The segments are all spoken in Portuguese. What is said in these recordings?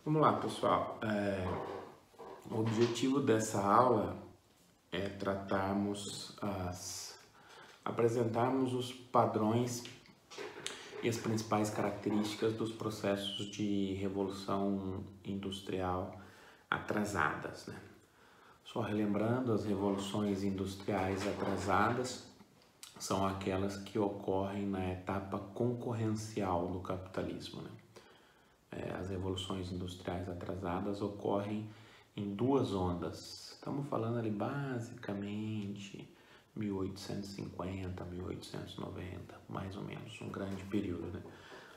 Vamos lá, pessoal. O objetivo dessa aula é apresentarmos os padrões e as principais características dos processos de revolução industrial atrasadas, né? Só relembrando, as revoluções industriais atrasadas são aquelas que ocorrem na etapa concorrencial do capitalismo, né? As revoluções industriais atrasadas ocorrem em duas ondas. Estamos falando ali basicamente 1850, 1890, mais ou menos, um grande período, né?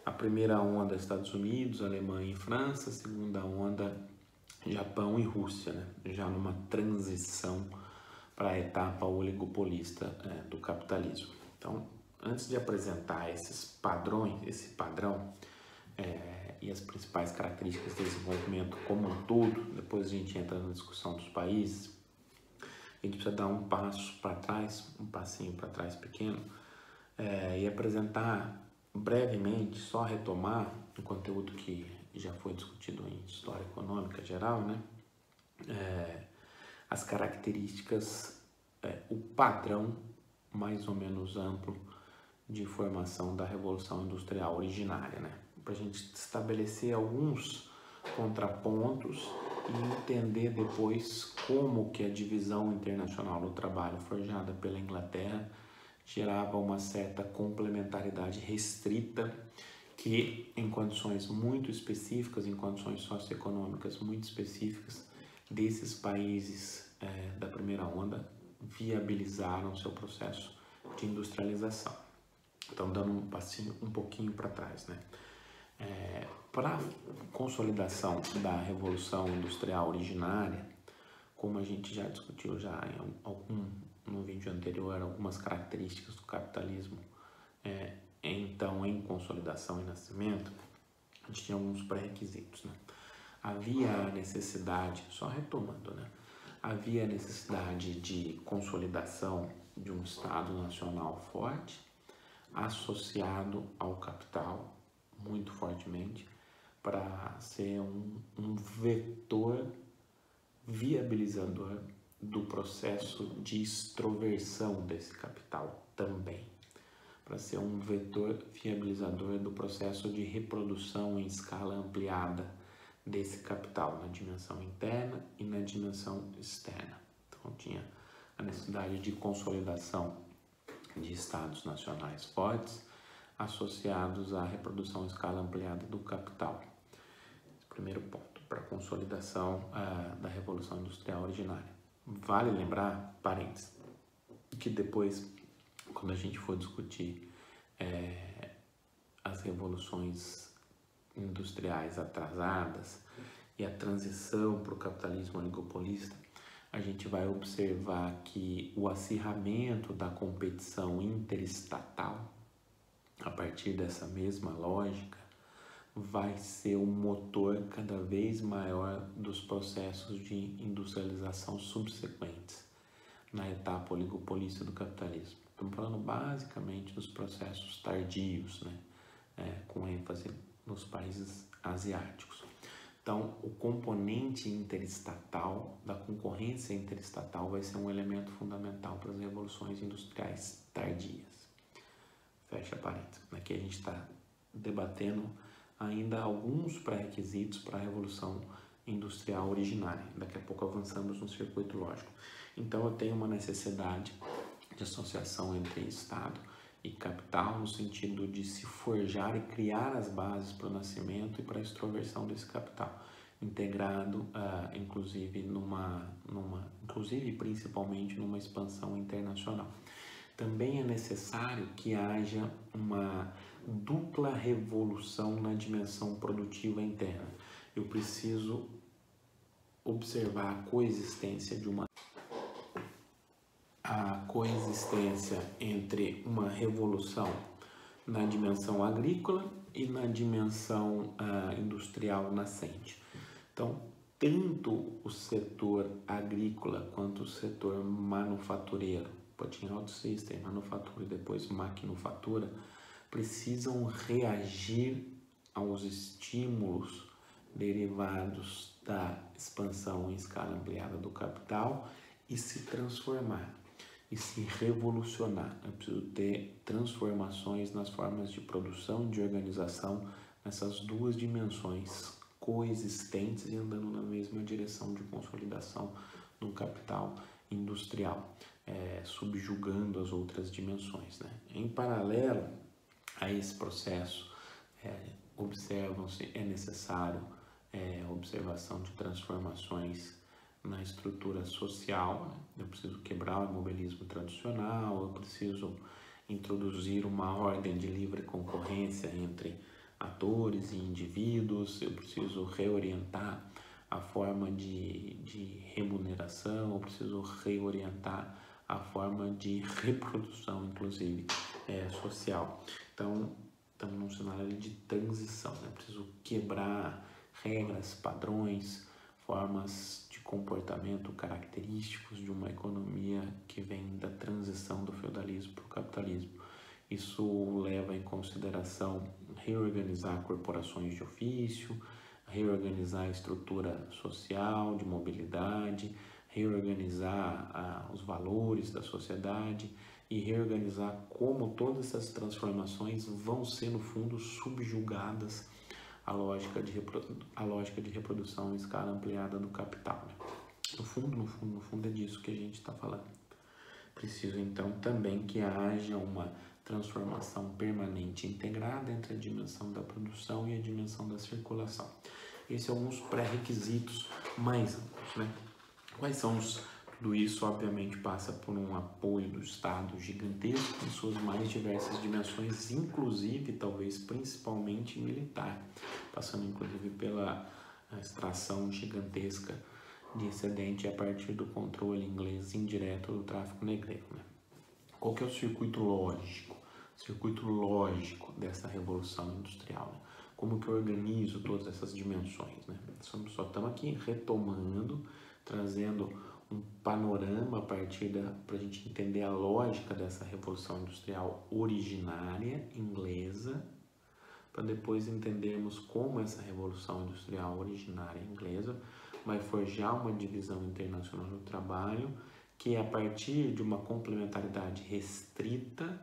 A primeira onda, Estados Unidos, Alemanha e França. A segunda onda, Japão e Rússia, né? Já numa transição para a etapa oligopolista do capitalismo. Então, antes de apresentar esse padrão e as principais características do desenvolvimento como um todo, depois a gente entra na discussão dos países, a gente precisa dar um passo para trás, um passinho para trás pequeno, e apresentar brevemente, só retomar o conteúdo que já foi discutido em História Econômica Geral, né? As características, o padrão mais ou menos amplo de formação da Revolução Industrial originária, né? Para a gente estabelecer alguns contrapontos e entender depois como que a divisão internacional do trabalho forjada pela Inglaterra gerava uma certa complementaridade restrita que, em condições muito específicas, em condições socioeconômicas muito específicas, desses países da primeira onda viabilizaram seu processo de industrialização. Então, dando um passinho um pouquinho para trás, né? Para a consolidação da Revolução Industrial originária, como a gente já discutiu no vídeo anterior, algumas características do capitalismo, então em consolidação e nascimento, a gente tinha alguns pré-requisitos, né? Havia a necessidade, só retomando, né? Havia a necessidade de consolidação de um Estado nacional forte, associado ao capital muito fortemente, para ser um vetor viabilizador do processo de extroversão desse capital também, para ser um vetor viabilizador do processo de reprodução em escala ampliada desse capital na dimensão interna e na dimensão externa. Então tinha a necessidade de consolidação de estados nacionais fortes associados à reprodução em escala ampliada do capital. Primeiro ponto, para a consolidação da Revolução Industrial originária. Vale lembrar, parênteses, que depois, quando a gente for discutir as revoluções industriais atrasadas e a transição para o capitalismo oligopolista, a gente vai observar que o acirramento da competição interestatal, a partir dessa mesma lógica, vai ser um motor cada vez maior dos processos de industrialização subsequentes na etapa oligopolista do capitalismo. Estamos falando basicamente dos processos tardios, né? Com ênfase nos países asiáticos. Então, o componente interestatal, da concorrência interestatal, vai ser um elemento fundamental para as revoluções industriais tardias. Fecha parênteses. Aqui a gente está debatendo ainda alguns pré-requisitos para a Revolução Industrial originária. Daqui a pouco avançamos no circuito lógico. Então, eu tenho uma necessidade de associação entre Estado e capital, no sentido de se forjar e criar as bases para o nascimento e para a extroversão desse capital, integrado, inclusive principalmente numa expansão internacional. Também é necessário que haja uma dupla revolução na dimensão produtiva interna. Eu preciso observar a coexistência entre uma revolução na dimensão agrícola e na dimensão industrial nascente. Então, tanto o setor agrícola quanto o setor manufatureiro, Putting Out System, manufatura e depois maquinofatura, precisam reagir aos estímulos derivados da expansão em escala ampliada do capital e se transformar e se revolucionar. Eu preciso ter transformações nas formas de produção e de organização nessas duas dimensões coexistentes e andando na mesma direção de consolidação do capital industrial, subjugando as outras dimensões, né? Em paralelo a esse processo, observam-se, é necessário observação de transformações na estrutura social, né? Eu preciso quebrar o imobilismo tradicional, eu preciso introduzir uma ordem de livre concorrência entre atores e indivíduos, eu preciso reorientar a forma de remuneração, eu preciso reorientar a forma de reprodução, inclusive, social. Então, estamos num cenário de transição, né? Preciso quebrar regras, padrões, formas de comportamento característicos de uma economia que vem da transição do feudalismo para o capitalismo. Isso leva em consideração reorganizar corporações de ofício, reorganizar a estrutura social, de mobilidade, reorganizar os valores da sociedade e reorganizar como todas essas transformações vão ser, no fundo, subjugadas à lógica de reprodução em escala ampliada do capital, né? No fundo é disso que a gente está falando. Preciso, então, também que haja uma transformação permanente integrada entre a dimensão da produção e a dimensão da circulação. Esses são alguns pré-requisitos mais amplos, né? Quais são os... Tudo isso, obviamente, passa por um apoio do Estado gigantesco em suas mais diversas dimensões, inclusive, talvez, principalmente militar, passando, inclusive, pela extração gigantesca de excedente a partir do controle inglês indireto do tráfico negreiro, né? Qual que é o circuito lógico? Circuito lógico dessa revolução industrial, né? Como que eu organizo todas essas dimensões, né? Só estamos aqui retomando, trazendo um panorama a partir para a gente entender a lógica dessa revolução industrial originária inglesa, para depois entendermos como essa revolução industrial originária inglesa vai forjar uma divisão internacional do trabalho que, a partir de uma complementaridade restrita,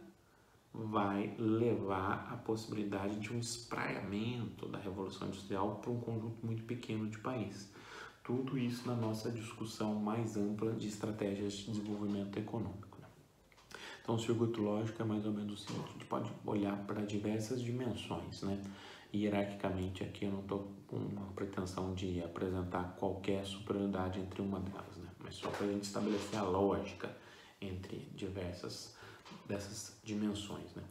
vai levar à possibilidade de um espraiamento da revolução industrial para um conjunto muito pequeno de países. Tudo isso na nossa discussão mais ampla de estratégias de desenvolvimento econômico, né? Então, o circuito lógico é mais ou menos o seguinte: a gente pode olhar para diversas dimensões, né? Hierarquicamente, aqui eu não estou com uma pretensão de apresentar qualquer superioridade entre uma delas, né? Mas só para a gente estabelecer a lógica entre diversas dessas dimensões, né?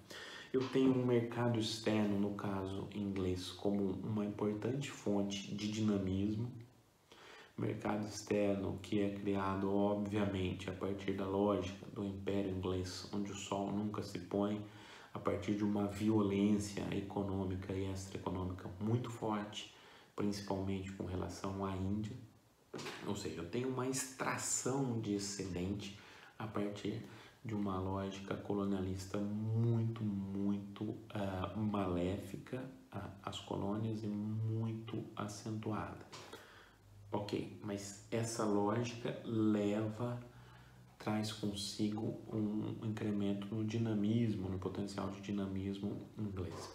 Eu tenho um mercado externo, no caso inglês, como uma importante fonte de dinamismo. Mercado externo que é criado, obviamente, a partir da lógica do Império Inglês, onde o sol nunca se põe, a partir de uma violência econômica e extraeconômica muito forte, principalmente com relação à Índia. Ou seja, eu tenho uma extração de excedente a partir de uma lógica colonialista muito maléfica às colônias e muito acentuada. Ok, mas essa lógica traz consigo um incremento no dinamismo, no potencial de dinamismo inglês.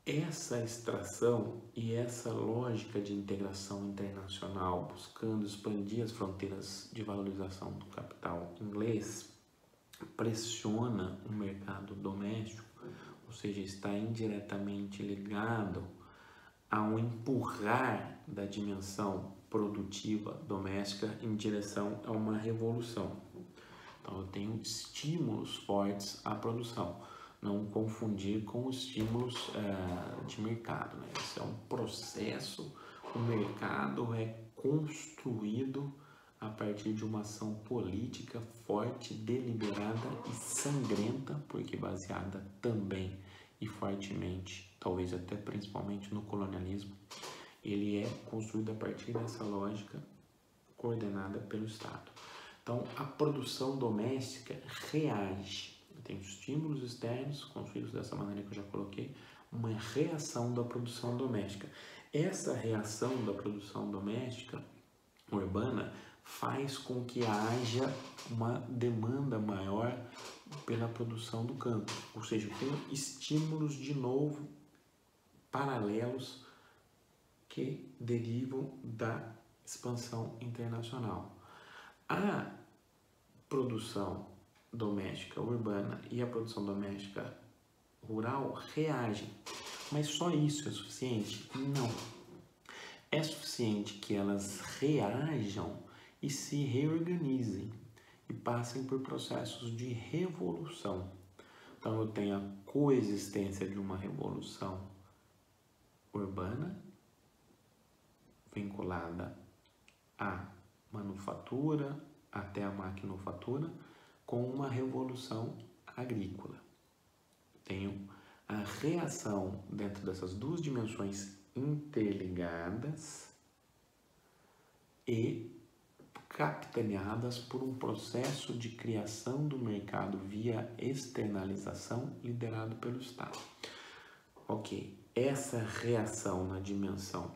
Essa extração e essa lógica de integração internacional, buscando expandir as fronteiras de valorização do capital inglês, pressiona o mercado doméstico, ou seja, está indiretamente ligado a um empurrar da dimensão produtiva doméstica em direção a uma revolução. Então, eu tenho estímulos fortes à produção. Não confundir com estímulos de mercado, né? Esse é um processo, o mercado é construído a partir de uma ação política forte, deliberada e sangrenta, porque baseada também e fortemente, talvez até principalmente no colonialismo, ele é construído a partir dessa lógica coordenada pelo Estado. Então, a produção doméstica reage. Tem estímulos externos, construídos dessa maneira que eu já coloquei, uma reação da produção doméstica. Essa reação da produção doméstica urbana faz com que haja uma demanda maior pela produção do campo, ou seja, tem estímulos de novo paralelos que derivam da expansão internacional. A produção doméstica urbana e a produção doméstica rural reagem, mas só isso é suficiente? Não. É suficiente que elas reajam e se reorganizem e passem por processos de revolução. Então eu tenho a coexistência de uma revolução urbana vinculada à manufatura até a maquinofatura com uma revolução agrícola. Tenho a reação dentro dessas duas dimensões interligadas e capitaneadas por um processo de criação do mercado via externalização liderado pelo Estado. Ok, essa reação na dimensão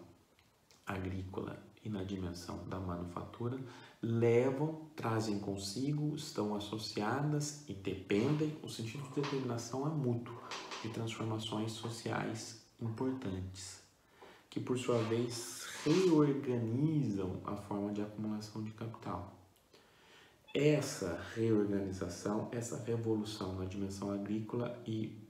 agrícola e na dimensão da manufatura trazem consigo, estão associadas e dependem, o sentido de determinação é mútuo, de transformações sociais importantes, que por sua vez reorganizam a forma de acumulação de capital. Essa reorganização, essa revolução na dimensão agrícola e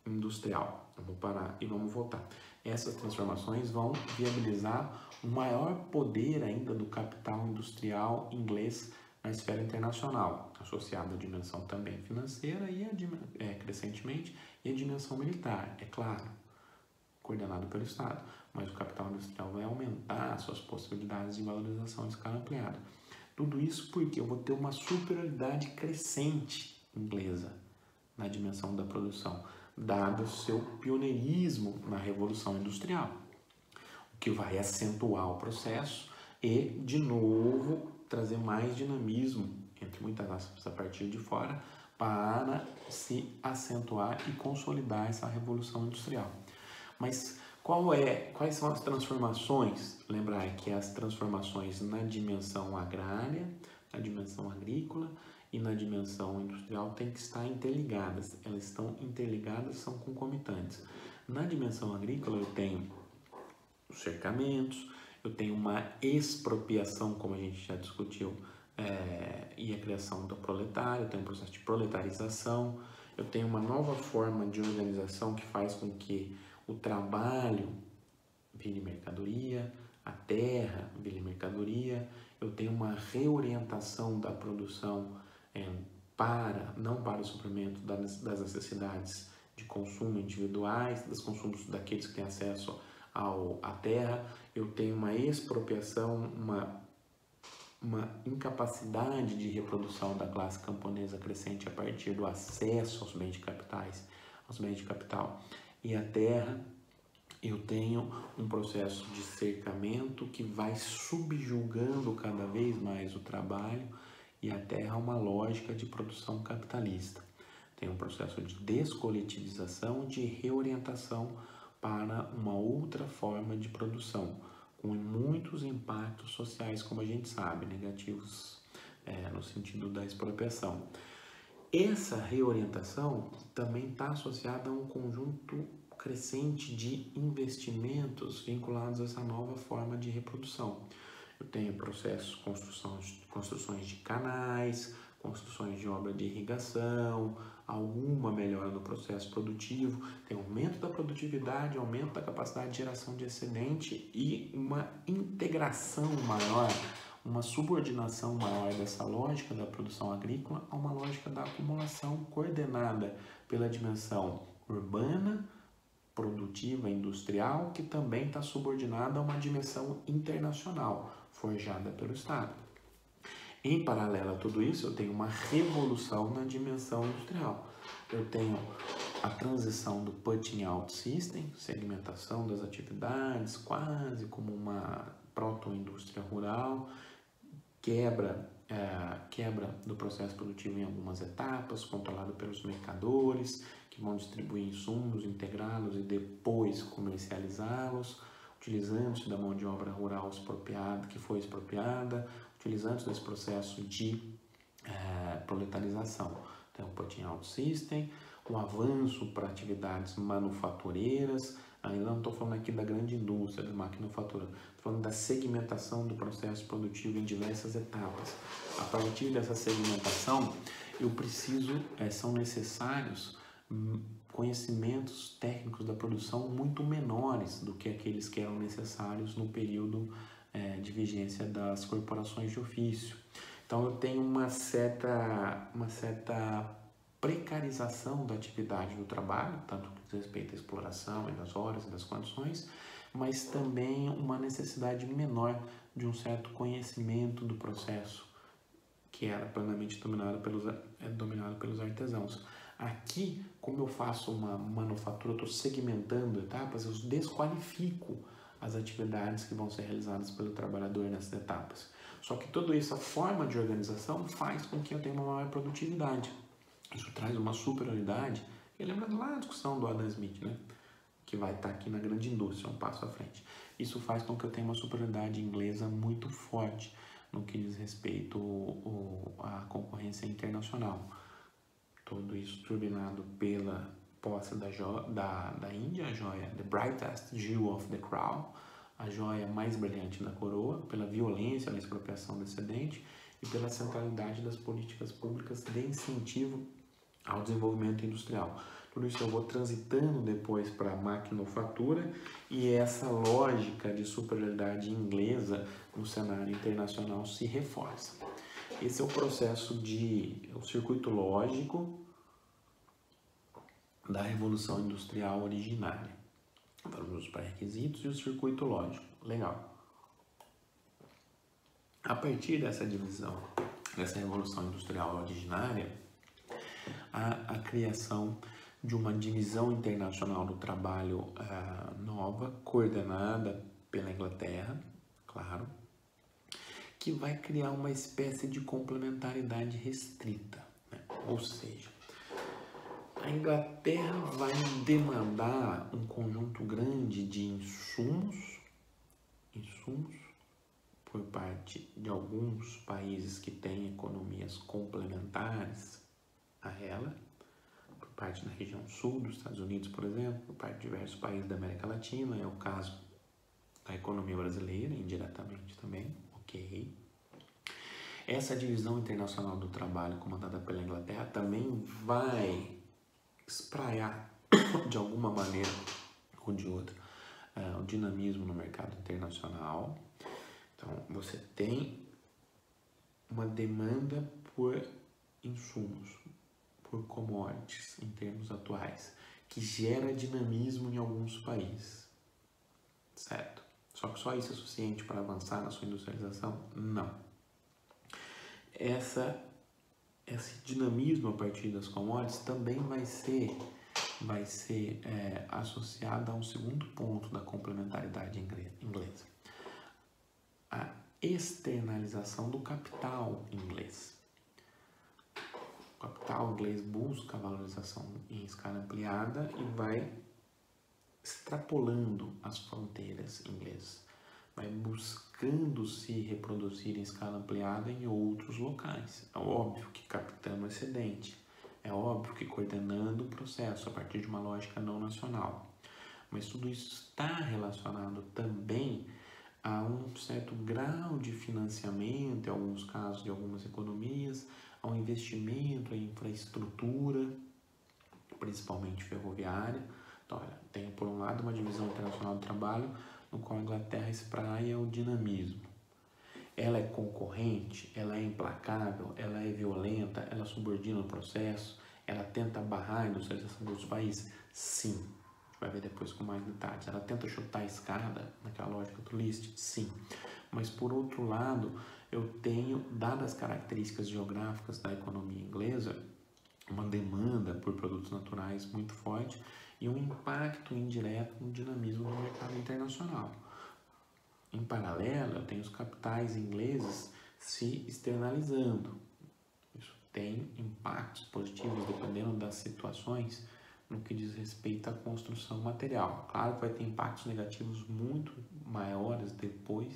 industrial, vamos parar e vamos voltar. Essas transformações vão viabilizar um maior poder ainda do capital industrial inglês na esfera internacional, associado à dimensão também financeira e crescentemente e a dimensão militar, é claro, coordenado pelo Estado, mas o capital industrial vai aumentar suas possibilidades de valorização em escala ampliada. Tudo isso porque eu vou ter uma superioridade crescente inglesa na dimensão da produção, dado o seu pioneirismo na Revolução Industrial, o que vai acentuar o processo e, de novo, trazer mais dinamismo, entre muitas aspas, a partir de fora, para se acentuar e consolidar essa Revolução Industrial. Mas quais são as transformações? Lembrar que as transformações na dimensão agrária, na dimensão agrícola e na dimensão industrial têm que estar interligadas. Elas estão interligadas, são concomitantes. Na dimensão agrícola eu tenho os cercamentos, eu tenho uma expropriação, como a gente já discutiu, e a criação do proletário, eu tenho um processo de proletarização, eu tenho uma nova forma de organização que faz com que o trabalho vire mercadoria, a terra vire mercadoria, eu tenho uma reorientação da produção não para o suprimento das necessidades de consumo individuais, dos consumos daqueles que têm acesso à terra, eu tenho uma expropriação, uma incapacidade de reprodução da classe camponesa crescente a partir do acesso aos bens de capital e a terra. Eu tenho um processo de cercamento que vai subjugando cada vez mais o trabalho e a terra uma lógica de produção capitalista. Tem um processo de descoletivização, de reorientação para uma outra forma de produção, com muitos impactos sociais, como a gente sabe, negativos no sentido da expropriação. Essa reorientação também está associada a um conjunto crescente de investimentos vinculados a essa nova forma de reprodução. Eu tenho processos, construções de canais, construções de obra de irrigação, alguma melhora no processo produtivo, tem aumento da produtividade, aumento da capacidade de geração de excedente e uma integração maior, uma subordinação maior dessa lógica da produção agrícola a uma lógica da acumulação coordenada pela dimensão urbana, produtiva, industrial, que também está subordinada a uma dimensão internacional, forjada pelo Estado. Em paralelo a tudo isso, eu tenho uma revolução na dimensão industrial. Eu tenho a transição do putting out system, segmentação das atividades, quase como uma proto-indústria rural, quebra do processo produtivo em algumas etapas, controlado pelos mercadores, que vão distribuir insumos, integrá-los e depois comercializá-los. utilizando-se da mão de obra rural expropriada, que foi expropriada, utilizando-se desse processo de proletarização. Então, o Putting Out System, o avanço para atividades manufatureiras, ainda não estou falando aqui da grande indústria, da maquinofatura, estou falando da segmentação do processo produtivo em diversas etapas. A partir dessa segmentação, são necessários conhecimentos técnicos da produção muito menores do que aqueles que eram necessários no período de vigência das corporações de ofício. Então, eu tenho uma certa precarização da atividade do trabalho, tanto que diz respeito à exploração e das horas e das condições, mas também uma necessidade menor de um certo conhecimento do processo, que era plenamente dominado pelos artesãos. Aqui, como eu faço uma manufatura, estou segmentando etapas, eu desqualifico as atividades que vão ser realizadas pelo trabalhador nessas etapas. Só que toda essa forma de organização faz com que eu tenha uma maior produtividade. Isso traz uma superioridade, e lembrando lá a discussão do Adam Smith, né? Que vai estar aqui na grande indústria, um passo à frente. Isso faz com que eu tenha uma superioridade inglesa muito forte no que diz respeito à concorrência internacional. Tudo isso turbinado pela posse da Índia, a joia The Brightest Jewel of the Crown, a joia mais brilhante da coroa, pela violência na expropriação do excedente e pela centralidade das políticas públicas de incentivo ao desenvolvimento industrial. Tudo isso eu vou transitando depois para a maquinofatura e essa lógica de superioridade inglesa no cenário internacional se reforça. Esse é o processo o circuito lógico da Revolução Industrial originária. Falamos dos pré-requisitos e o circuito lógico. Legal. A partir dessa divisão, dessa Revolução Industrial originária, a criação de uma divisão internacional do trabalho nova, coordenada pela Inglaterra, claro, que vai criar uma espécie de complementaridade restrita, né? Ou seja, a Inglaterra vai demandar um conjunto grande de insumos por parte de alguns países que têm economias complementares a ela, por parte da região sul dos Estados Unidos, por exemplo, por parte de diversos países da América Latina, é o caso da economia brasileira, indiretamente também, ok. Essa divisão internacional do trabalho comandada pela Inglaterra também vai espraiar de alguma maneira ou de outra o dinamismo no mercado internacional. Então, você tem uma demanda por insumos, por commodities em termos atuais, que gera dinamismo em alguns países, certo? Só que só isso é suficiente para avançar na sua industrialização? Não. Esse dinamismo a partir das commodities também vai ser associado a um segundo ponto da complementaridade inglesa. A externalização do capital inglês. O capital inglês busca a valorização em escala ampliada e vai extrapolando as fronteiras inglesas. Vai buscando se reproduzir em escala ampliada em outros locais. É óbvio que captando o excedente. É óbvio que coordenando o processo a partir de uma lógica não nacional. Mas tudo isso está relacionado também a um certo grau de financiamento, em alguns casos de algumas economias, ao investimento em infraestrutura, principalmente ferroviária. Então, olha, tem por um lado uma divisão internacional do trabalho, no qual a Inglaterra espraia o dinamismo. Ela é concorrente, ela é implacável, ela é violenta, ela subordina o processo, ela tenta barrar a industrialização dos países? Sim. A gente vai ver depois com mais detalhes. Ela tenta chutar a escada, naquela lógica do List? Sim. Mas, por outro lado, eu tenho, dadas as características geográficas da economia inglesa, uma demanda por produtos naturais muito forte e um impacto indireto no dinamismo do mercado internacional. Em paralelo, eu tenho os capitais ingleses se externalizando. Isso tem impactos positivos dependendo das situações no que diz respeito à construção material. Claro que vai ter impactos negativos muito maiores depois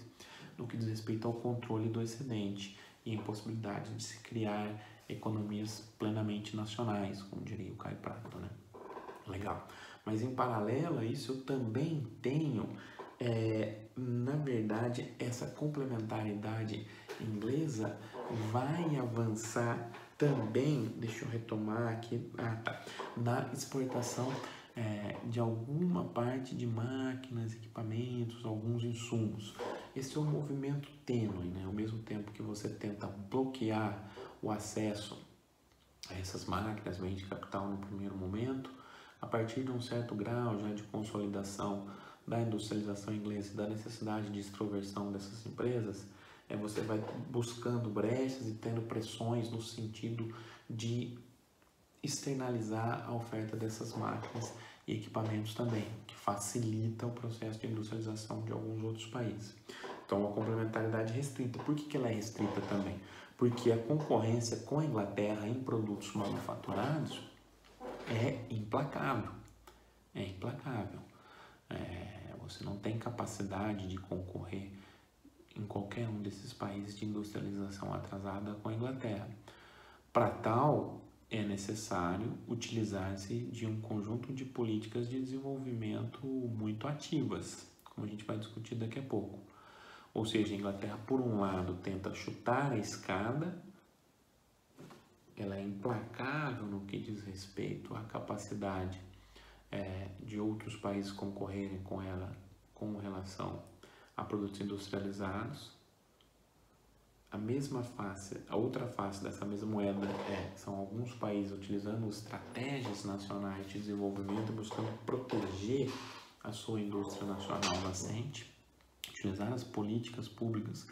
no que diz respeito ao controle do excedente e a impossibilidade de se criar economias plenamente nacionais, como diria o Caio Prado, né? Legal. Mas em paralelo a isso, eu também tenho, na verdade, essa complementaridade inglesa vai avançar também, deixa eu retomar aqui, na exportação de alguma parte de máquinas, equipamentos, alguns insumos. Esse é um movimento tênue, né? Ao mesmo tempo que você tenta bloquear o acesso a essas máquinas, bens de capital no primeiro momento, a partir de um certo grau já de consolidação da industrialização inglesa e da necessidade de extroversão dessas empresas, você vai buscando brechas e tendo pressões no sentido de externalizar a oferta dessas máquinas e equipamentos também, que facilita o processo de industrialização de alguns outros países. Então, a complementaridade restrita. Por que ela é restrita também? Porque a concorrência com a Inglaterra em produtos manufaturados é implacável. É implacável. Você não tem capacidade de concorrer em qualquer um desses países de industrialização atrasada com a Inglaterra. Para tal, é necessário utilizar-se de um conjunto de políticas de desenvolvimento muito ativas, como a gente vai discutir daqui a pouco. Ou seja, a Inglaterra, por um lado, tenta chutar a escada, ela é implacável no que diz respeito à capacidade de outros países concorrerem com ela com relação a produtos industrializados. A outra face dessa mesma moeda são alguns países utilizando estratégias nacionais de desenvolvimento, buscando proteger a sua indústria nacional nascente, utilizar as políticas públicas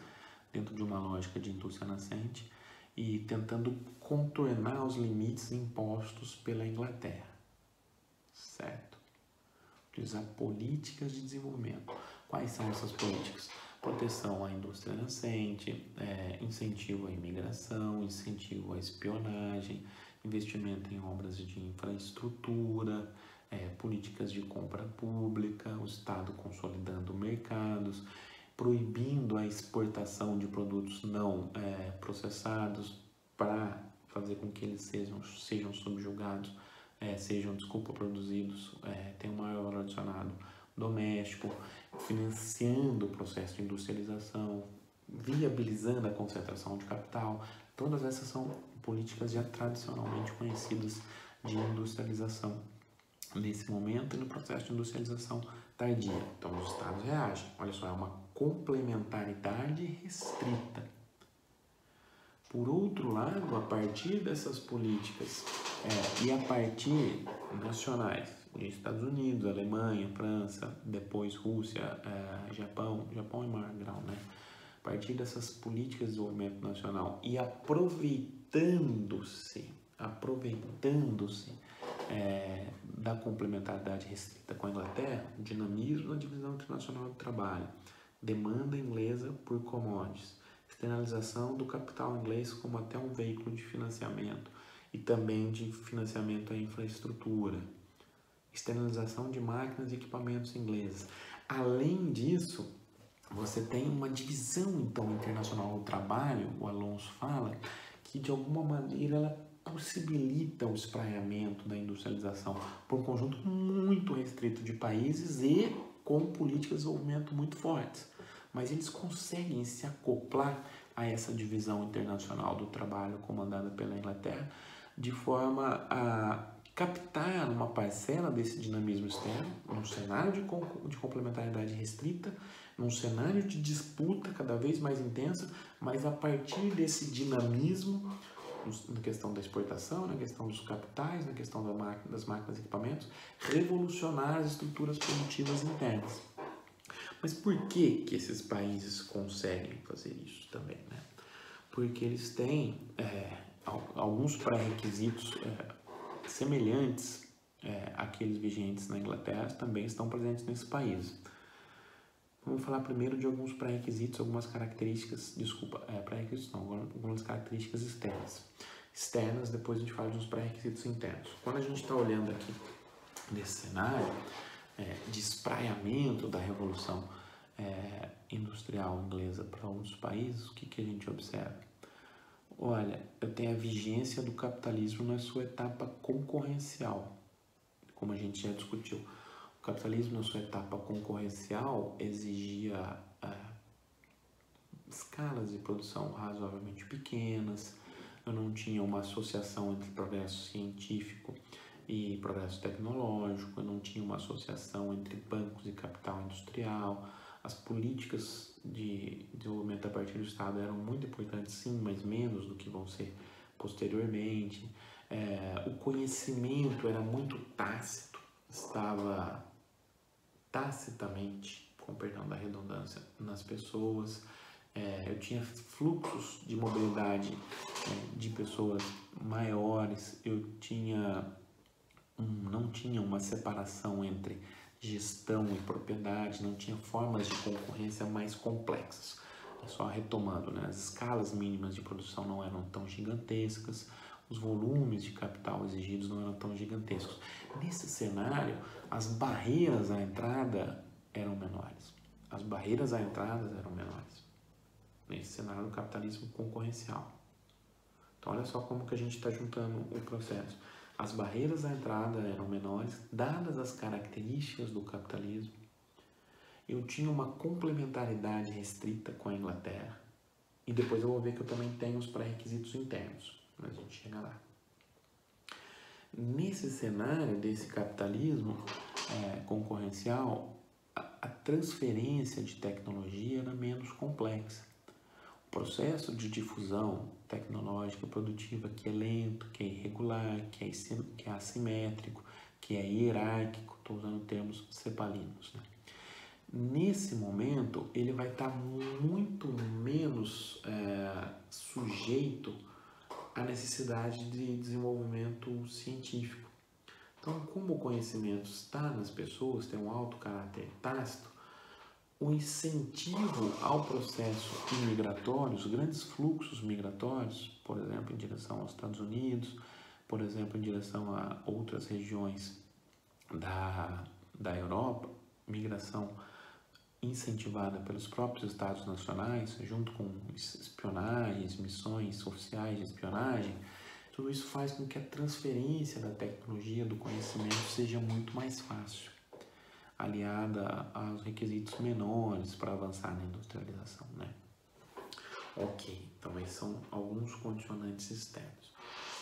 dentro de uma lógica de indústria nascente e tentando contornar os limites impostos pela Inglaterra, certo? Utilizar políticas de desenvolvimento. Quais são essas políticas? Proteção à indústria nascente, incentivo à imigração, incentivo à espionagem, investimento em obras de infraestrutura, políticas de compra pública, o Estado consolidando mercados, proibindo a exportação de produtos não processados para fazer com que eles sejam subjugados, produzidos, tenham um maior valor adicionado doméstico, financiando o processo de industrialização, viabilizando a concentração de capital. Todas essas são políticas já tradicionalmente conhecidas de industrialização nesse momento e no processo de industrialização tardia. Então, os estados reagem. Olha só, é uma complementaridade restrita. Por outro lado, a partir dessas políticas e a partir nacionais, de Estados Unidos, Alemanha, França, depois Rússia, Japão em maior grau, né? A partir dessas políticas de desenvolvimento nacional e aproveitando-se da complementaridade restrita com a Inglaterra, dinamismo na divisão internacional do trabalho, demanda inglesa por commodities, externalização do capital inglês como até um veículo de financiamento e também de financiamento à infraestrutura, externalização de máquinas e equipamentos ingleses. Além disso, você tem uma divisão então internacional do trabalho, o Alonso fala, que de alguma maneira ela possibilita o espraiamento da industrialização por um conjunto muito restrito de países e com políticas de desenvolvimento muito fortes. Mas eles conseguem se acoplar a essa divisão internacional do trabalho comandada pela Inglaterra de forma a captar uma parcela desse dinamismo externo, num cenário de complementaridade restrita, num cenário de disputa cada vez mais intensa, mas a partir desse dinamismo, na questão da exportação, na questão dos capitais, na questão das máquinas e equipamentos, revolucionar as estruturas produtivas internas. Mas por que esses países conseguem fazer isso também, né? Porque eles têm alguns pré-requisitos semelhantes àqueles vigentes na Inglaterra, também estão presentes nesse país. Vamos falar primeiro de alguns pré-requisitos, algumas características, algumas características externas. Depois a gente fala dos pré-requisitos internos. Quando a gente está olhando aqui desse cenário de espraiamento da Revolução Industrial Inglesa para outros países, o que a gente observa? Olha, eu tenho a vigência do capitalismo na sua etapa concorrencial, como a gente já discutiu. O capitalismo na sua etapa concorrencial exigia escalas de produção razoavelmente pequenas, eu não tinha uma associação entre progresso científico e progresso tecnológico, eu não tinha uma associação entre bancos e capital industrial, as políticas de desenvolvimento a partir do Estado eram muito importantes, sim, mas menos do que vão ser posteriormente. O conhecimento era muito tácito, estava tacitamente, com perdão da redundância, nas pessoas. Eu tinha fluxos de mobilidade de pessoas maiores, não tinha uma separação entre gestão e propriedade, não tinha formas de concorrência mais complexas. Só retomando, né? As escalas mínimas de produção não eram tão gigantescas, os volumes de capital exigidos não eram tão gigantescos. Nesse cenário, as barreiras à entrada eram menores. As barreiras à entrada eram menores. Nesse cenário do capitalismo concorrencial. Então, olha só como que a gente está juntando o processo. As barreiras à entrada eram menores, dadas as características do capitalismo. Eu tinha uma complementaridade restrita com a Inglaterra. E depois eu vou ver que eu também tenho os pré-requisitos internos. Mas a gente chega lá. Nesse cenário desse capitalismo concorrencial, a transferência de tecnologia era menos complexa. O processo de difusão tecnológica produtiva que é lento, que é irregular, que é assimétrico, que é hierárquico, estou usando termos cepalinos, né? Nesse momento, ele vai estar muito menos sujeito à necessidade de desenvolvimento científico. Então, como o conhecimento está nas pessoas, tem um alto caráter tácito, o incentivo ao processo imigratório, os grandes fluxos migratórios, por exemplo, em direção aos Estados Unidos, por exemplo, em direção a outras regiões da Europa, migração incentivada pelos próprios Estados nacionais, junto com espionagens, missões oficiais de espionagem, tudo isso faz com que a transferência da tecnologia, do conhecimento, seja muito mais fácil, aliada aos requisitos menores para avançar na industrialização, né? Ok, então esses são alguns condicionantes externos.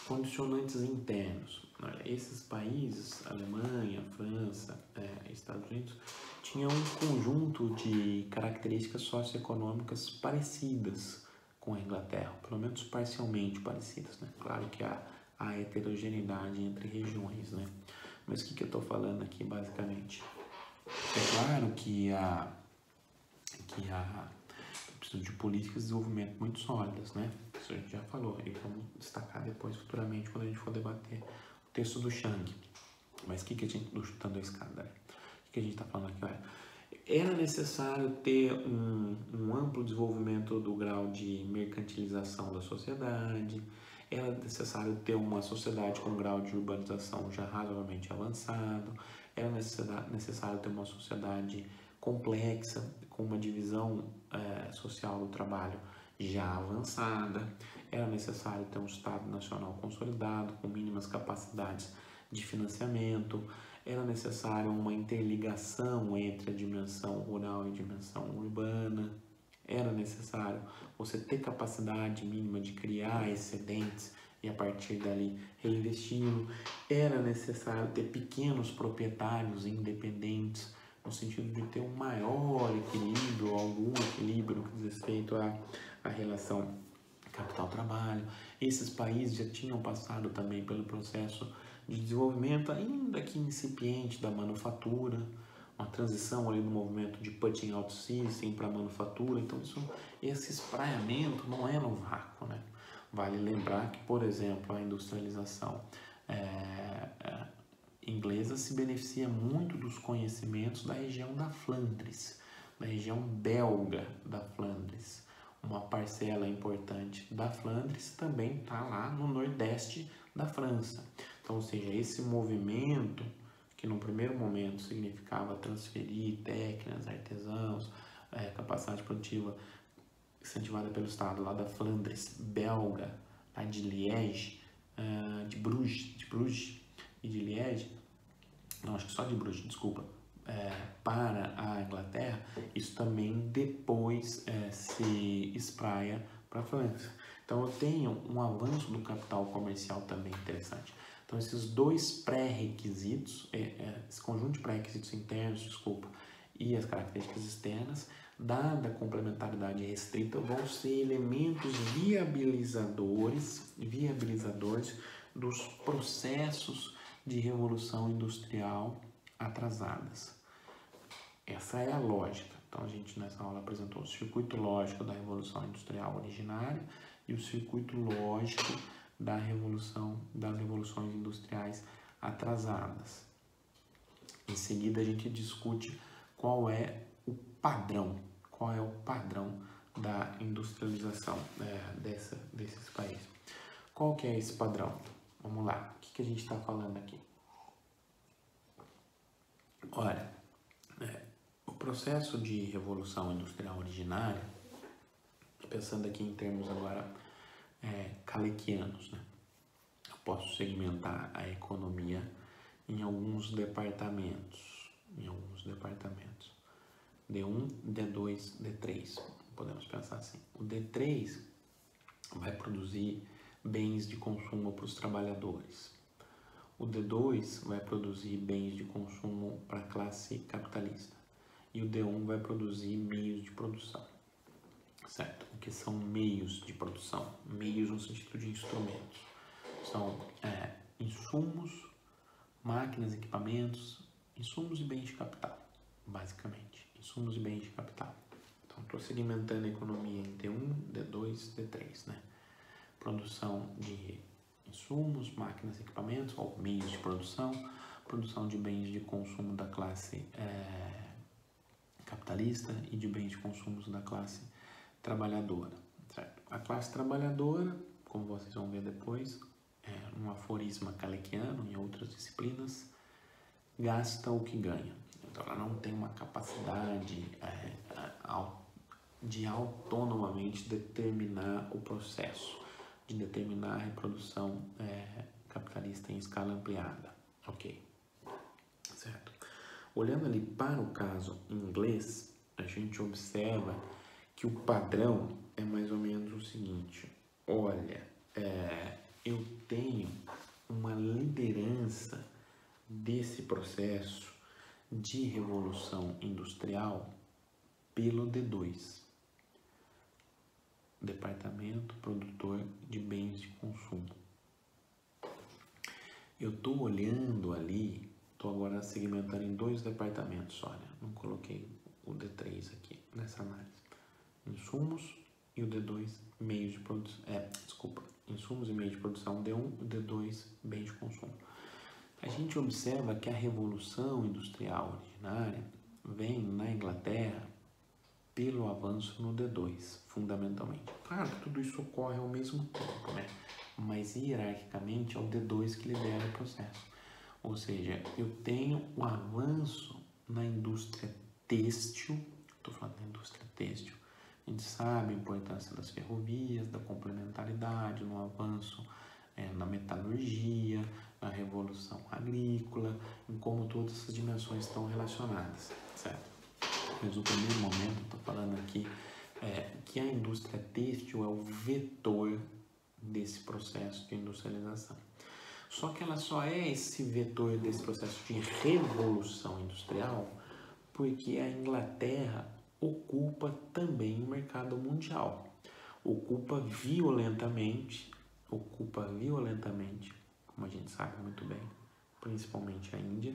Condicionantes internos. Esses países, Alemanha, França, Estados Unidos, tinham um conjunto de características socioeconômicas parecidas com a Inglaterra, pelo menos parcialmente parecidas, né? Claro que há heterogeneidade entre regiões, né? Mas o que eu estou falando aqui, basicamente? É claro que precisa de políticas de desenvolvimento muito sólidas, né? Isso a gente já falou, e vamos destacar depois, futuramente, quando a gente for debater o texto do Chang. Mas o que a gente, do Chutando a Escada, né? O que a gente está falando aqui? Olha, era necessário ter um amplo desenvolvimento do grau de mercantilização da sociedade, era necessário ter uma sociedade com um grau de urbanização já razoavelmente avançado, era necessário ter uma sociedade complexa, com uma divisão social do trabalho já avançada, era necessário ter um Estado nacional consolidado, com mínimas capacidades de financiamento, era necessário uma interligação entre a dimensão rural e a dimensão urbana, era necessário você ter capacidade mínima de criar excedentes e a partir dali reinvesti-lo, era necessário ter pequenos proprietários independentes, no sentido de ter um maior equilíbrio, algum equilíbrio no que diz respeito à relação capital-trabalho. Esses países já tinham passado também pelo processo de desenvolvimento, ainda que incipiente, da manufatura, uma transição ali do movimento de putting out system para a manufatura. Então, esse espraiamento não é no vácuo, né? Vale lembrar que, por exemplo, a industrialização inglesa se beneficia muito dos conhecimentos da região da Flandres, da região belga da Flandres. Uma parcela importante da Flandres também está lá no nordeste da França. Então, ou seja, esse movimento que no primeiro momento significava transferir técnicas, artesãos, capacidade produtiva incentivada pelo Estado lá da Flandres, belga, lá de Liège, de Bruges e de Liège, não, acho que só de Bruges, desculpa, para a Inglaterra, isso também depois se espraia para a França. Então eu tenho um avanço do capital comercial também interessante. Então esses dois pré-requisitos, esse conjunto de pré-requisitos internos, desculpa, e as características externas, dada a complementaridade restrita, vão ser elementos viabilizadores dos processos de revolução industrial atrasadas. Essa é a lógica. Então a gente nessa aula apresentou o circuito lógico da revolução industrial originária e o circuito lógico das revoluções industriais atrasadas. Em seguida a gente discute qual é o padrão da industrialização desses países. Qual que é esse padrão? Vamos lá, o que a gente está falando aqui? Olha, o processo de revolução industrial originária, pensando aqui em termos agora Kalekianos, né? Eu posso segmentar a economia em alguns departamentos, D1, D2, D3, podemos pensar assim. O D3 vai produzir bens de consumo para os trabalhadores. O D2 vai produzir bens de consumo para a classe capitalista. E o D1 vai produzir meios de produção. Certo? O que são meios de produção? Meios no sentido de instrumentos. São insumos, máquinas, equipamentos, insumos e bens de capital, basicamente. Insumos e bens de capital. Então, estou segmentando a economia em D1, D2, D3, né? Produção de insumos, máquinas, equipamentos ou meios de produção, produção de bens de consumo da classe capitalista e de bens de consumo da classe trabalhadora, certo? A classe trabalhadora, como vocês vão ver depois, um aforisma kalekiano em outras disciplinas, gasta o que ganha. Então ela não tem uma capacidade de autonomamente determinar o processo, de determinar a reprodução capitalista em escala ampliada. Ok, certo? Olhando ali para o caso inglês, a gente observa que o padrão é mais ou menos o seguinte: olha, eu tenho uma liderança desse processo de revolução industrial pelo D2, Departamento Produtor de Bens de Consumo. Eu estou olhando ali, estou agora segmentando em dois departamentos só, né? Não coloquei o D3 aqui nessa análise. Insumos e o D2, meios de produção. Insumos e meios de produção, D1 e D2, bens de consumo. A gente observa que a revolução industrial originária vem na Inglaterra pelo avanço no D2, fundamentalmente. Claro que tudo isso ocorre ao mesmo tempo, né? Mas hierarquicamente é o D2 que lidera o processo. Ou seja, eu tenho um avanço na indústria têxtil, estou falando da indústria têxtil, a gente sabe a importância das ferrovias, da complementaridade, no avanço na metalurgia, na revolução agrícola, em como todas essas dimensões estão relacionadas, certo? Mas no primeiro momento, estou falando aqui que a indústria têxtil é o vetor desse processo de industrialização. Só que ela só é esse vetor desse processo de revolução industrial porque a Inglaterra ocupa também o mercado mundial. Ocupa violentamente, como a gente sabe muito bem, principalmente a Índia,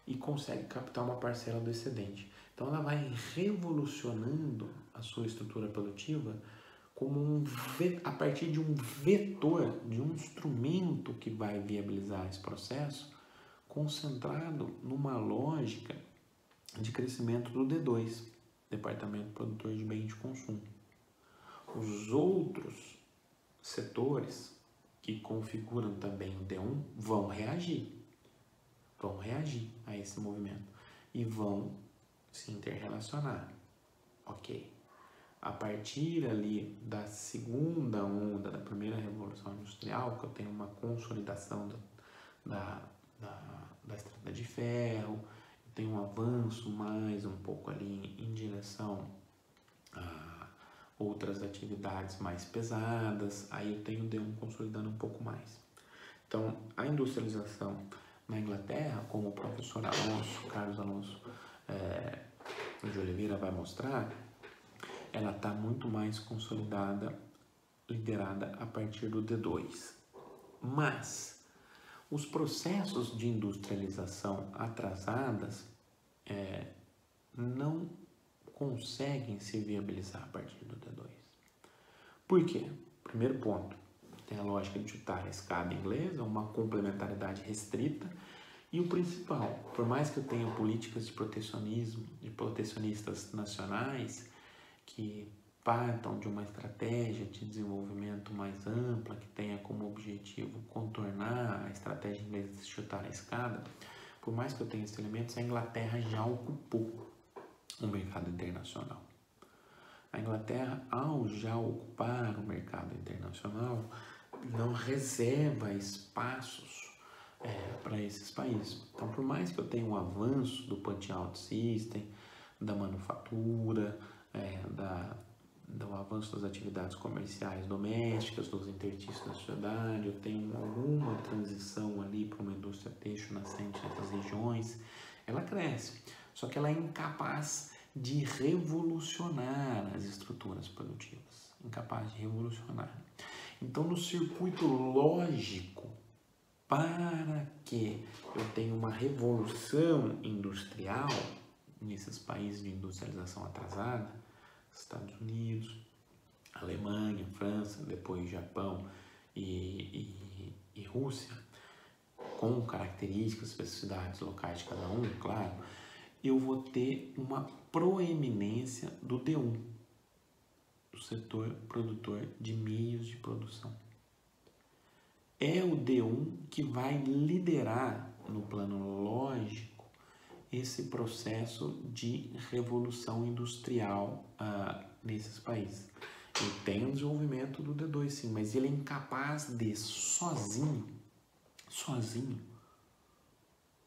e consegue captar uma parcela do excedente. Então ela vai revolucionando a sua estrutura produtiva como a partir de um vetor, de um instrumento que vai viabilizar esse processo, concentrado numa lógica de crescimento do D2, Departamento Produtor de Bens de Consumo. Os outros setores que configuram também o D1 vão reagir. vão reagir a esse movimento e vão se interrelacionar, ok? A partir ali da segunda onda, da primeira revolução industrial, que eu tenho uma consolidação da estrada de ferro, eu tenho um avanço mais um pouco ali em direção a outras atividades mais pesadas, aí eu tenho o D1 consolidando um pouco mais. Então, a industrialização na Inglaterra, como o professor Carlos Alonso de Oliveira vai mostrar, ela está muito mais consolidada, liderada a partir do D2. Mas os processos de industrialização atrasadas não conseguem se viabilizar a partir do D2. Por quê? Primeiro ponto, tem a lógica de chutar a escada inglesa, uma complementaridade restrita, e o principal, por mais que eu tenha políticas de protecionismo, de protecionistas nacionais, que partam de uma estratégia de desenvolvimento mais ampla, que tenha como objetivo contornar a estratégia inglesa de chutar a escada, por mais que eu tenha esses elementos, a Inglaterra já ocupou o mercado internacional. A Inglaterra, ao já ocupar o mercado internacional, não reserva espaços para esses países. Então, por mais que eu tenha um avanço do punch-out system, da manufatura, do avanço das atividades comerciais domésticas, dos interstícios da sociedade, eu tenho alguma transição ali para uma indústria têxtil nascente nessas regiões, ela cresce, só que ela é incapaz de revolucionar as estruturas produtivas, incapaz de revolucionar. Então, no circuito lógico, para que eu tenha uma revolução industrial nesses países de industrialização atrasada, Estados Unidos, Alemanha, França, depois Japão e Rússia, com características, especificidades locais de cada um, claro, eu vou ter uma proeminência do D1, do setor produtor de meios de produção. É o D1 que vai liderar, no plano lógico, esse processo de revolução industrial nesses países. Ele tem o desenvolvimento do D2, sim, mas ele é incapaz de, sozinho,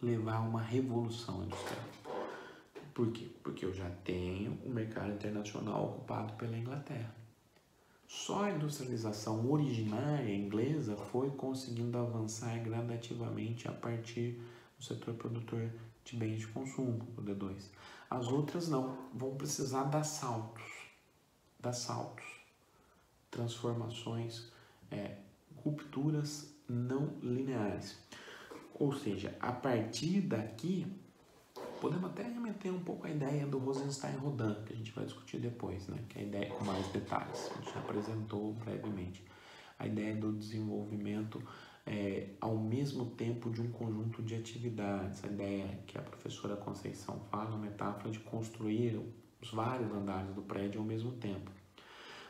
levar uma revolução industrial. Por quê? Porque eu já tenho o mercado internacional ocupado pela Inglaterra. Só a industrialização originária inglesa foi conseguindo avançar gradativamente a partir do setor produtor de bens de consumo, o D2. As outras não, vão precisar dar saltos, transformações, rupturas não lineares. Ou seja, a partir daqui, podemos até remeter um pouco a ideia do Rosenstein-Rodin, que a gente vai discutir depois, né? Que é a ideia com mais detalhes, a gente já apresentou brevemente. A ideia do desenvolvimento ao mesmo tempo de um conjunto de atividades, a ideia que a professora Conceição fala, a metáfora de construir os vários andares do prédio ao mesmo tempo.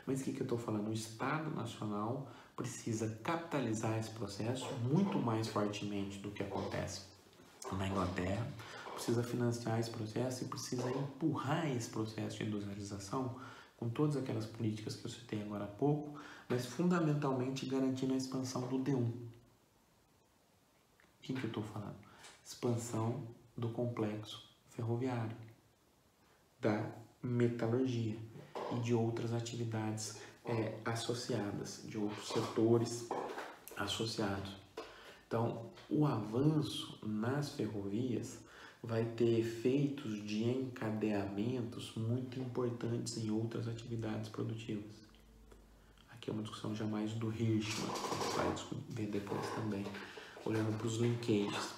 Mas o que eu estou falando? O Estado Nacional precisa capitalizar esse processo muito mais fortemente do que acontece na Inglaterra, precisa financiar esse processo e precisa empurrar esse processo de industrialização com todas aquelas políticas que eu citei agora há pouco, mas fundamentalmente garantindo a expansão do D1. O que eu estou falando? Expansão do complexo ferroviário, da metalurgia e de outras atividades associadas, de outros setores associados. Então, o avanço nas ferrovias vai ter efeitos de encadeamentos muito importantes em outras atividades produtivas. Aqui é uma discussão já mais do Hirschman, que a gente vai ver depois também, olhando para os linkages.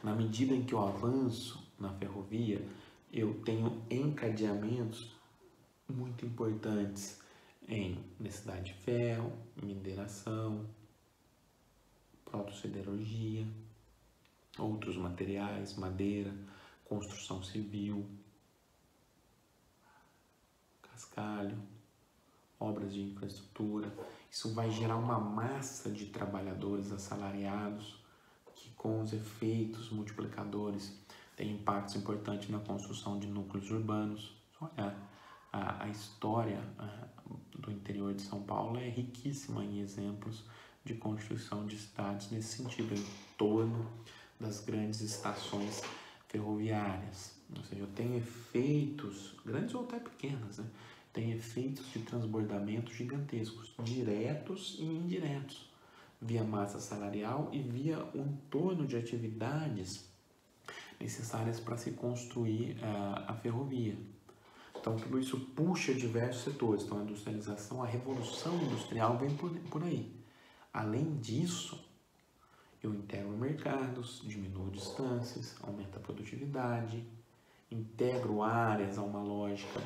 Na medida em que eu avanço na ferrovia, eu tenho encadeamentos muito importantes em necessidade de ferro, mineração, protosiderurgia, outros materiais, madeira, construção civil, cascalho, obras de infraestrutura. Isso vai gerar uma massa de trabalhadores assalariados que com os efeitos multiplicadores tem impactos importantes na construção de núcleos urbanos. Só olhar a história do interior de São Paulo é riquíssima em exemplos de construção de cidades nesse sentido, em torno das grandes estações ferroviárias. Ou seja, eu tenho efeitos, grandes ou até pequenas, né? Tem efeitos de transbordamento gigantescos, diretos e indiretos, via massa salarial e via o entorno de atividades necessárias para se construir a ferrovia. Então, tudo isso puxa diversos setores. Então, a industrialização, a revolução industrial vem por aí. Além disso, eu integro mercados, diminuo distâncias, aumento a produtividade, integro áreas a uma lógica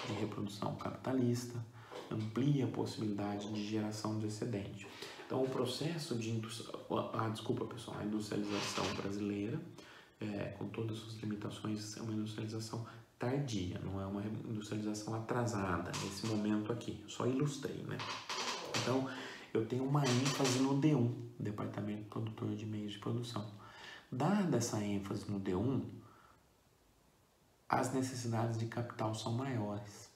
de reprodução capitalista, amplia a possibilidade de geração de excedente. Então, o processo de a industrialização brasileira, com todas as suas limitações, é uma industrialização tardia, não é uma industrialização atrasada nesse momento aqui. Só ilustrei, né? Então, eu tenho uma ênfase no D1, Departamento Produtor de Meios de Produção. Dada essa ênfase no D1, as necessidades de capital são maiores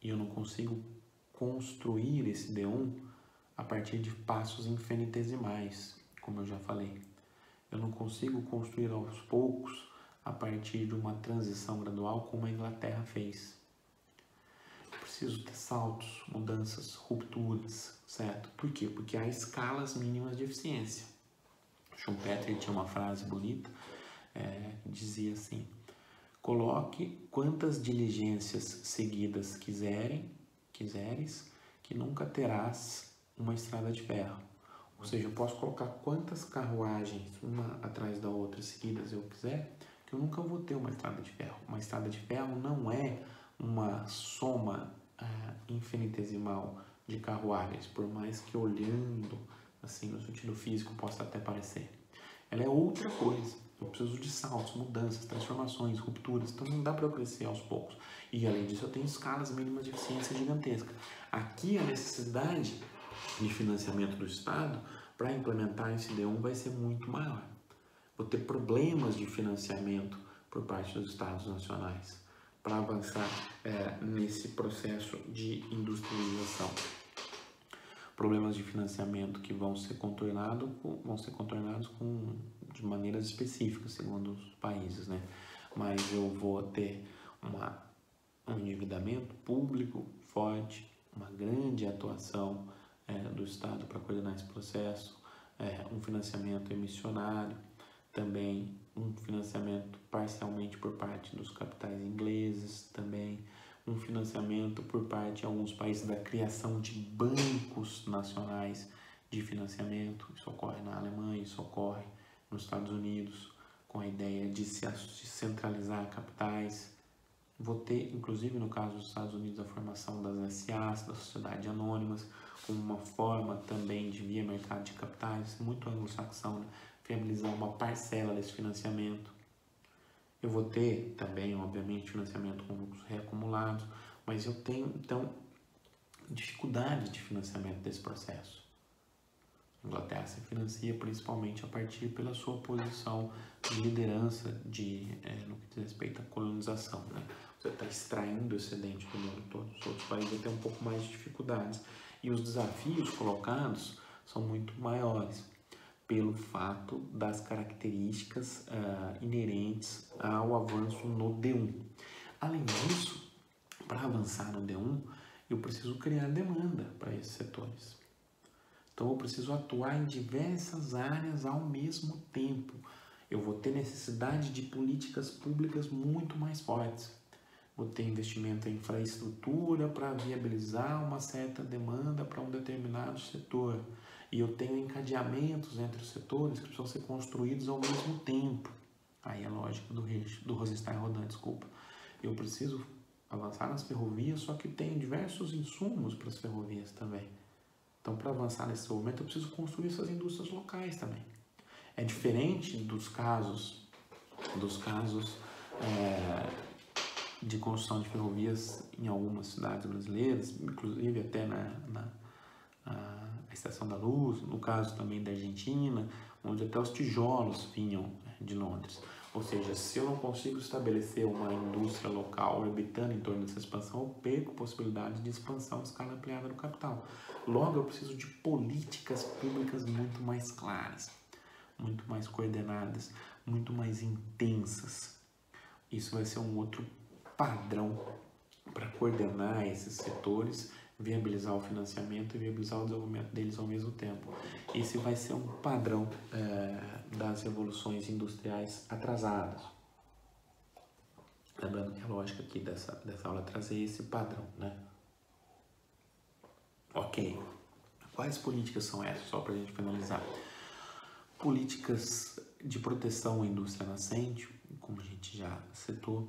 e eu não consigo construir esse D1 a partir de passos infinitesimais, como eu já falei. Eu não consigo construir aos poucos a partir de uma transição gradual como a Inglaterra fez. Eu preciso ter saltos, mudanças, rupturas, certo? Por quê? Porque há escalas mínimas de eficiência. Schumpeter tinha uma frase bonita, que dizia assim: coloque quantas diligências seguidas quiseres, que nunca terás uma estrada de ferro. Ou seja, eu posso colocar quantas carruagens, uma atrás da outra, seguidas eu quiser, que eu nunca vou ter uma estrada de ferro. Uma estrada de ferro não é uma soma infinitesimal de carruagens, por mais que olhando assim no sentido físico possa até parecer. Ela é outra coisa. Eu preciso de saltos, mudanças, transformações, rupturas. Então não dá para eu crescer aos poucos. E além disso eu tenho escalas mínimas de eficiência gigantescas. Aqui a necessidade de financiamento do Estado para implementar esse D1 vai ser muito maior. Vou ter problemas de financiamento por parte dos Estados nacionais para avançar nesse processo de industrialização. Problemas de financiamento que vão ser contornados de maneiras específicas, segundo os países, né? Mas eu vou ter um endividamento público forte, uma grande atuação do Estado para coordenar esse processo, um financiamento emissionário, também um financiamento parcialmente por parte dos capitais ingleses, também um financiamento por parte de alguns países da criação de bancos nacionais de financiamento. Isso ocorre na Alemanha, isso ocorre nos Estados Unidos, com a ideia de se centralizar capitais. Vou ter, inclusive no caso dos Estados Unidos, a formação das SAs, das sociedades anônimas, como uma forma também de, via mercado de capitais, muito anglo-saxão, né? Viabilizar uma parcela desse financiamento. Eu vou ter também, obviamente, financiamento com lucros reacumulados, mas eu tenho, então, dificuldade de financiamento desse processo. A Inglaterra se financia principalmente a partir pela sua posição de liderança no que diz respeito à colonização, né? Você está extraindo excedente do mundo todo. Os outros países vão ter um pouco mais de dificuldades. E os desafios colocados são muito maiores, pelo fato das características inerentes ao avanço no D1. Além disso, para avançar no D1, eu preciso criar demanda para esses setores. Então, eu preciso atuar em diversas áreas ao mesmo tempo. Eu vou ter necessidade de políticas públicas muito mais fortes. Vou ter investimento em infraestrutura para viabilizar uma certa demanda para um determinado setor. E eu tenho encadeamentos entre os setores que precisam ser construídos ao mesmo tempo. Aí a lógica do Rosenstein-Rodin, desculpa. Eu preciso avançar nas ferrovias, só que tem diversos insumos para as ferrovias também. Então, para avançar nesse momento, eu preciso construir essas indústrias locais também. É diferente dos casos de construção de ferrovias em algumas cidades brasileiras, inclusive até a Estação da Luz, no caso também da Argentina, onde até os tijolos vinham de Londres. Ou seja, se eu não consigo estabelecer uma indústria local orbitando em torno dessa expansão, eu perco possibilidade de expansão em escala ampliada do capital. Logo, eu preciso de políticas públicas muito mais claras, muito mais coordenadas, muito mais intensas. Isso vai ser um outro padrão para coordenar esses setores, viabilizar o financiamento e viabilizar o desenvolvimento deles ao mesmo tempo. Esse vai ser um padrão das revoluções industriais atrasadas. Lembrando que a lógica aqui dessa aula é trazer esse padrão, né? Ok. Quais políticas são essas? Só para a gente finalizar. Políticas de proteção à indústria nascente, como a gente já citou.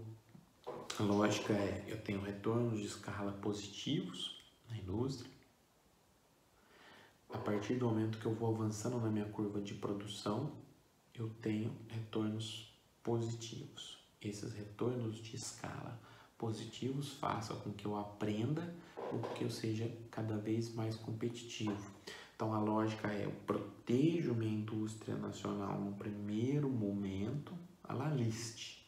A lógica é, eu tenho retornos de escala positivos na indústria. A partir do momento que eu vou avançando na minha curva de produção, eu tenho retornos positivos. Esses retornos de escala positivos façam com que eu aprenda ou que eu seja cada vez mais competitivo. Então a lógica é, eu protejo minha indústria nacional no primeiro momento, a la liste,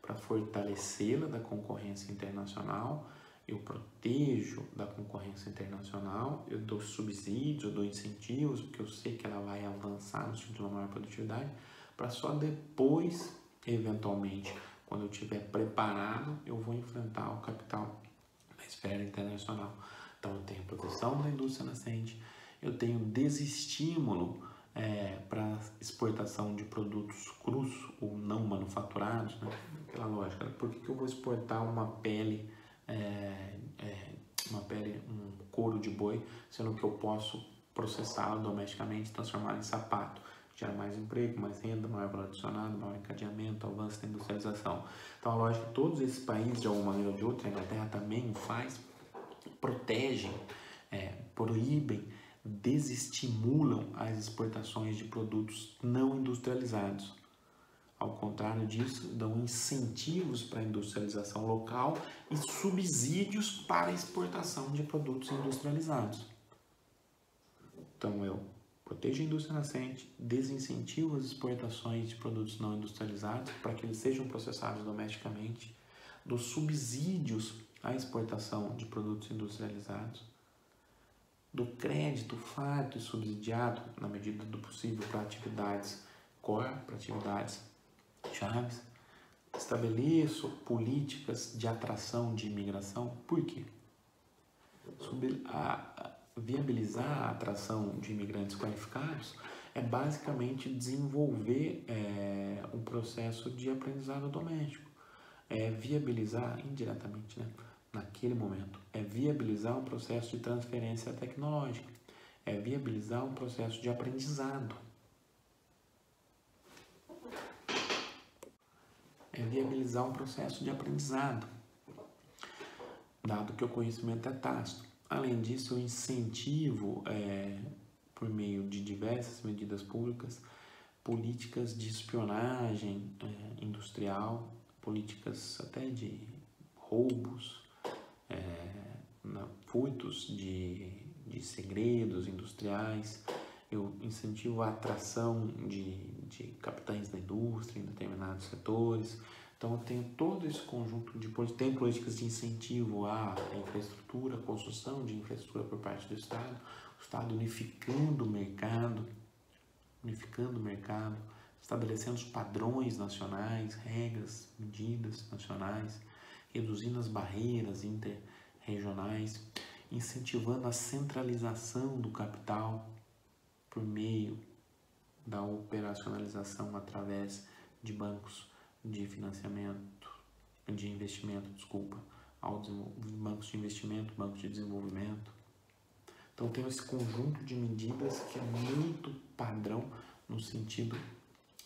para fortalecê-la da concorrência internacional. Eu protejo da concorrência internacional, eu dou subsídios, eu dou incentivos, porque eu sei que ela vai avançar no sentido de uma maior produtividade, para só depois, eventualmente, quando eu estiver preparado, eu vou enfrentar o capital na esfera internacional. Então, eu tenho proteção da indústria nascente, eu tenho desestímulo para exportação de produtos crus ou não manufaturados, né? Aquela lógica, por que eu vou exportar uma pele, um couro de boi, sendo que eu posso processá-lo domesticamente, transformá-lo em sapato? Gera mais emprego, mais renda, maior valor adicionado, maior encadeamento, avanço da industrialização. Então, a lógica é que todos esses países, de alguma maneira ou de outra, a Inglaterra também faz, protegem, proíbem, desestimulam as exportações de produtos não industrializados. Ao contrário disso, dão incentivos para a industrialização local e subsídios para a exportação de produtos industrializados. Então, eu protejo a indústria nascente, desincentivo as exportações de produtos não industrializados para que eles sejam processados domesticamente, dou subsídios à exportação de produtos industrializados, do crédito farto e subsidiado, na medida do possível, para atividades core, para atividades chaves. Estabeleço políticas de atração de imigração. Por quê? Viabilizar a atração de imigrantes qualificados é basicamente desenvolver um processo de aprendizado doméstico. Viabilizar, indiretamente, né? Naquele momento, viabilizar um processo de transferência tecnológica, viabilizar um processo de aprendizado, viabilizar um processo de aprendizado, dado que o conhecimento é tácito. Além disso, eu incentivo, por meio de diversas medidas públicas, políticas de espionagem industrial, políticas até de roubos, furtos de segredos industriais. Eu incentivo a atração de capitães da indústria em determinados setores. Então, eu tenho todo esse conjunto de políticas de incentivo à infraestrutura, construção de infraestrutura por parte do Estado, o Estado unificando o mercado, estabelecendo os padrões nacionais, regras, medidas nacionais, reduzindo as barreiras interregionais, incentivando a centralização do capital por meio da operacionalização através de bancos de financiamento, de investimento, bancos de investimento, bancos de desenvolvimento. Então, tem esse conjunto de medidas que é muito padrão no sentido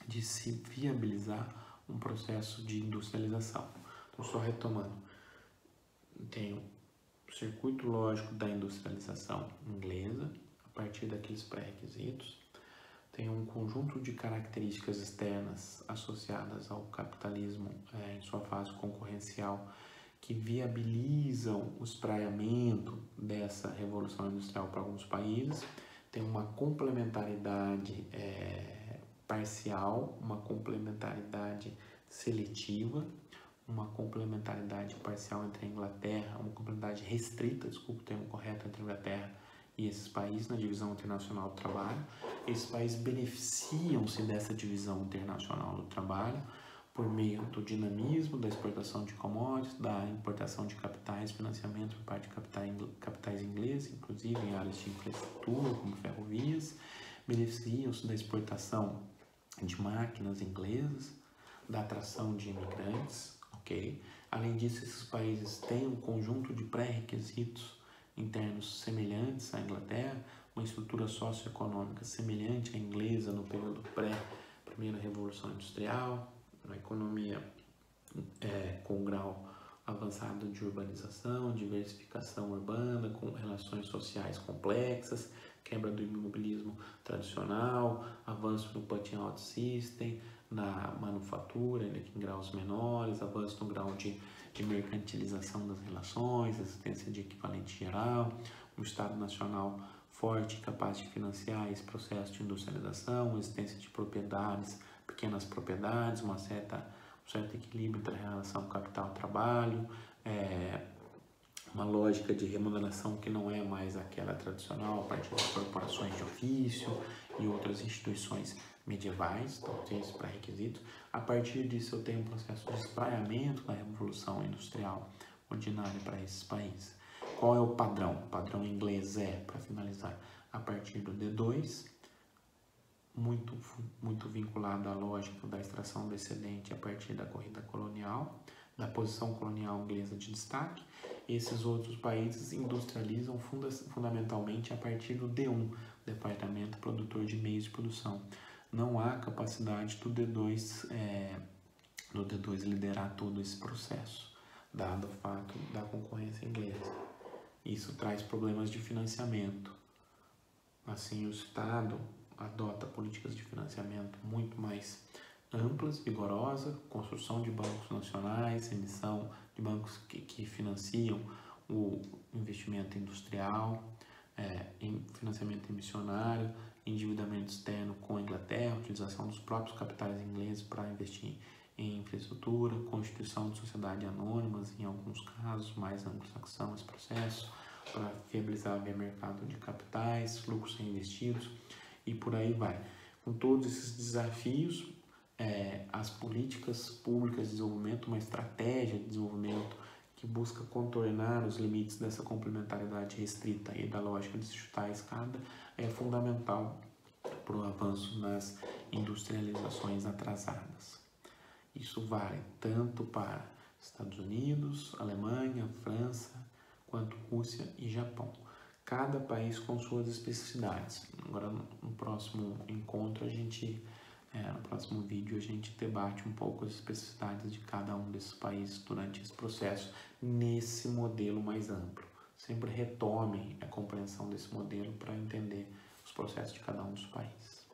de se viabilizar um processo de industrialização. Então, só retomando, tenho o circuito lógico da industrialização inglesa, a partir daqueles pré-requisitos. Tem um conjunto de características externas associadas ao capitalismo em sua fase concorrencial que viabilizam o espraiamento dessa revolução industrial para alguns países, tem uma complementaridade parcial, uma complementaridade seletiva, uma complementaridade parcial entre a Inglaterra, uma complementaridade restrita, desculpa o termo correto, entre a Inglaterra e esses países na divisão internacional do trabalho. Esses países beneficiam-se dessa divisão internacional do trabalho por meio do dinamismo, da exportação de commodities, da importação de capitais, financiamento por parte de capitais ingleses, inclusive em áreas de infraestrutura, como ferrovias, beneficiam-se da exportação de máquinas inglesas, da atração de imigrantes, ok? Além disso, esses países têm um conjunto de pré-requisitos internos semelhantes à Inglaterra, uma estrutura socioeconômica semelhante à inglesa no período pré-primeira Revolução Industrial, uma economia com grau avançado de urbanização, diversificação urbana, com relações sociais complexas, quebra do imobilismo tradicional, avanço no put-out system, na manufatura, ainda que em graus menores, avanço no grau de mercantilização das relações, existência de equivalente geral, um Estado nacional forte e capaz de financiar esse processo de industrialização, existência de propriedades, pequenas propriedades, um certo equilíbrio entre a relação capital-trabalho, uma lógica de remuneração que não é mais aquela tradicional a partir das corporações de ofício e outras instituições medievais, então tem esses pré-requisitos. A partir disso eu tenho um processo de espraiamento da Revolução Industrial ordinária para esses países. Qual é o padrão? O padrão inglês para finalizar, a partir do D2, muito vinculado à lógica da extração do excedente a partir da corrida colonial, da posição colonial inglesa de destaque. Esses outros países industrializam fundamentalmente a partir do D1, Departamento Produtor de Meios de Produção. Não há capacidade do D2 liderar todo esse processo, dado o fato da concorrência inglesa. Isso traz problemas de financiamento. Assim, o Estado adota políticas de financiamento muito mais amplas, vigorosas, construção de bancos nacionais, emissão de bancos que financiam o investimento industrial, financiamento emissionário, endividamento externo com a Inglaterra, utilização dos próprios capitais ingleses para investir em infraestrutura, constituição de sociedades anônimas, em alguns casos, mais anglo-saxão esse processo, para viabilizar o mercado de capitais, fluxos reinvestidos e por aí vai. Com todos esses desafios, as políticas públicas de desenvolvimento, uma estratégia de desenvolvimento que busca contornar os limites dessa complementaridade restrita e da lógica de se chutar a escada é fundamental para o avanço nas industrializações atrasadas. Isso vale tanto para Estados Unidos, Alemanha, França, quanto Rússia e Japão. Cada país com suas especificidades. Agora, no próximo encontro, no próximo vídeo, a gente debate um pouco as especificidades de cada um desses países durante esse processo, nesse modelo mais amplo. Sempre retome a compreensão desse modelo para entender os processos de cada um dos países.